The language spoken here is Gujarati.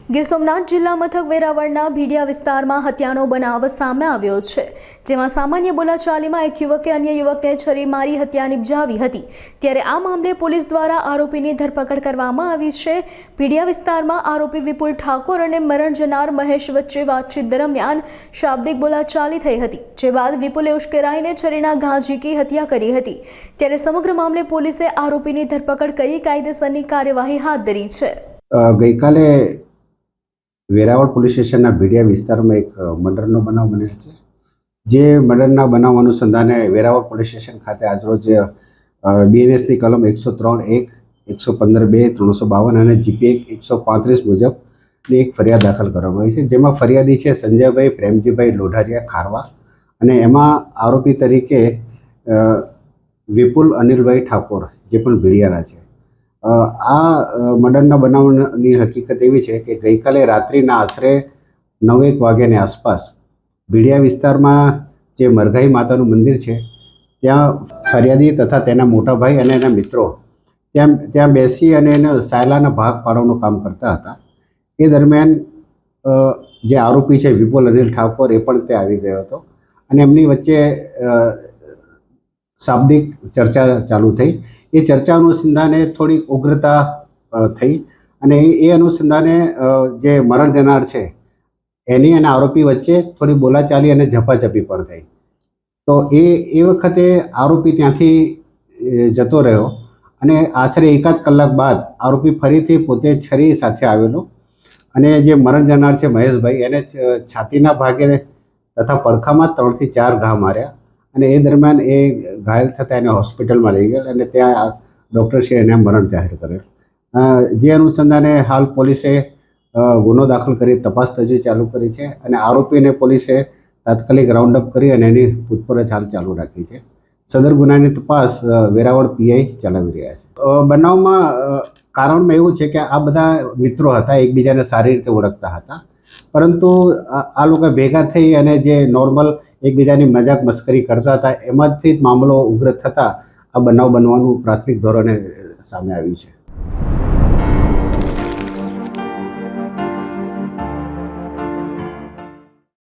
ગીર સોમનાથ જિલ્લા મથક વેરાવળના ભીડિયા વિસ્તારમાં હત્યાનો બનાવ સામે આવ્યો છે, જેમાં સામાન્ય બોલાચાલીમાં એક યુવકે અન્ય યુવકને છરી મારી હત્યા નિપજાવી હતી। ત્યારે આ મામલે પોલીસ દ્વારા આરોપીની ધરપકડ કરવામાં આવી છે। ભીડિયા વિસ્તારમાં આરોપી વિપુલ ઠાકોર અને મરણ જનાર મહેશ વચ્ચે વાતચીત દરમિયાન શાબ્દિક બોલાચાલી થઈ હતી, જે બાદ વિપુલે ઉશ્કેરાઈને છરીના ઘા ઝીકી હત્યા કરી હતી। ત્યારે સમગ્ર મામલે પોલીસે આરોપીની ધરપકડ કરી કાયદેસરની કાર્યવાહી હાથ ધરી છે। ગઈકાલે વેરાવળ પોલીસ સ્ટેશનના ભીડિયા વિસ્તારમાં એક મર્ડરનો બનાવ બનેલ છે, જે મર્ડરના બનાવ અનુસંધાને વેરાવળ પોલીસ સ્ટેશન ખાતે આજરોજ બીએનએસની કલમ 103(1), 115(2), 352 અને જીપી 135 મુજબની એક ફરિયાદ દાખલ કરવામાં આવી છે, જેમાં ફરિયાદી છે સંજયભાઈ પ્રેમજીભાઈ લોઢારિયા ખારવા અને એમાં આરોપી તરીકે વિપુલ અનિલભાઈ ઠાકોર, જે પણ ભીડિયાના છે। આ મર્ડરના બનાવની હકીકત એવી છે કે ગઈકાલે રાત્રિના આશરે 9:01 વાગ્યાની આસપાસ ભીડિયા વિસ્તારમાં જે મરઘાઈ માતાનું મંદિર છે ત્યાં ફરિયાદી તથા તેના મોટા ભાઈ અને એના મિત્રો ત્યાં બેસી અને એને સાયલાના ભાગ પાડવાનું કામ કરતા હતા। એ દરમિયાન જે આરોપી છે વિપુલ અનિલ ઠાકોર એ પણ ત્યાં આવી ગયો હતો અને એમની વચ્ચે શાબ્દિક ચર્ચા ચાલુ થઈ। એ ચર્ચા અનુસંધાને થોડીક ઉગ્રતા થઈ અને એ અનુસંધાને જે મરણ જનાર છે એની અને આરોપી વચ્ચે થોડી બોલાચાલી અને ઝપાઝપી પણ થઈ। તો એ વખતે આરોપી ત્યાંથી જતો રહ્યો અને આશરે 1 કલાક બાદ આરોપી ફરીથી પોતે છરી સાથે આવેલો અને જે મરણ જનાર છે મહેશભાઈ એને છાતીના ભાગે તથા પડખામાં 3 થી 4 ઘા માર્યા અને એ દરમિયાન એ ઘાયલ થતાં એને હોસ્પિટલમાં લઈ ગયા અને ત્યાં ડૉક્ટરશ્રીએ એને મરણ જાહેર કરેલ। જે અનુસંધાને હાલ પોલીસે ગુનો દાખલ કરી તપાસ તજવીજ ચાલુ કરી છે અને આરોપીને પોલીસે તાત્કાલિક રાઉન્ડ અપ કરી અને એની પૂછપરછ હાલ ચાલુ રાખી છે। સદર ગુનાની તપાસ વેરાવળ પીઆઈ ચલાવી રહ્યા છે। બનાવમાં કારણમાં એવું છે કે આ બધા મિત્રો હતા, એકબીજાને સારી રીતે ઓળખતા હતા, પરંતુ આ લોકો ભેગા થઈ અને જે નોર્મલ એકબીજાની મજાક મસ્કરી કરતા હતા એમાંથી જ મામલો ઉગ્ર થતાં આ બનાવ બનવાનું પ્રાથમિક ધોરણે સામે આવ્યું છે।